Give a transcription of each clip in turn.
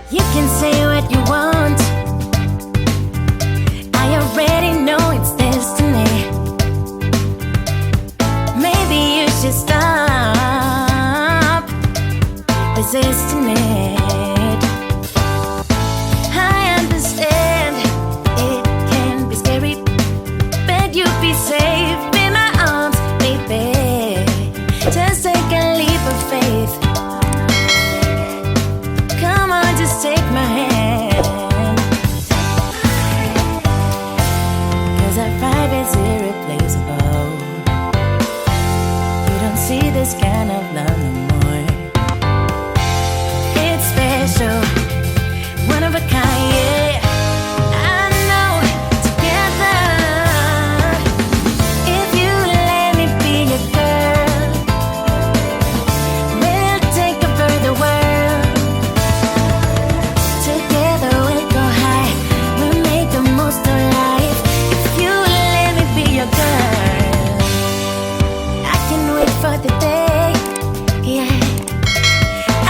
You can say what you want. I already know it's destiny. Maybe you should stop resisting it. I understand it can be scary, but you'll be safe in my arms, baby. Just take a leap of faith. Come on, just take my hand. 'Cause our vibe is irreplaceable. You don't see this kind of love no more. It's special, one of a kind, yeah. I know, together. If you let me be your girl, we'll take over the world. Together we'll go high, we'll make the most of life. If you let me be your girl, I can wait for the day, yeah.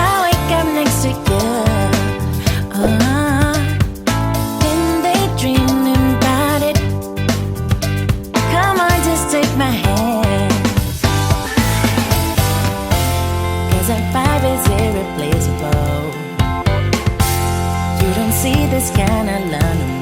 I'll wake up next to you, and daydreaming about it. Come on, just take my hand. 'Cause our vibe is irreplaceable. You don't see this kind of love no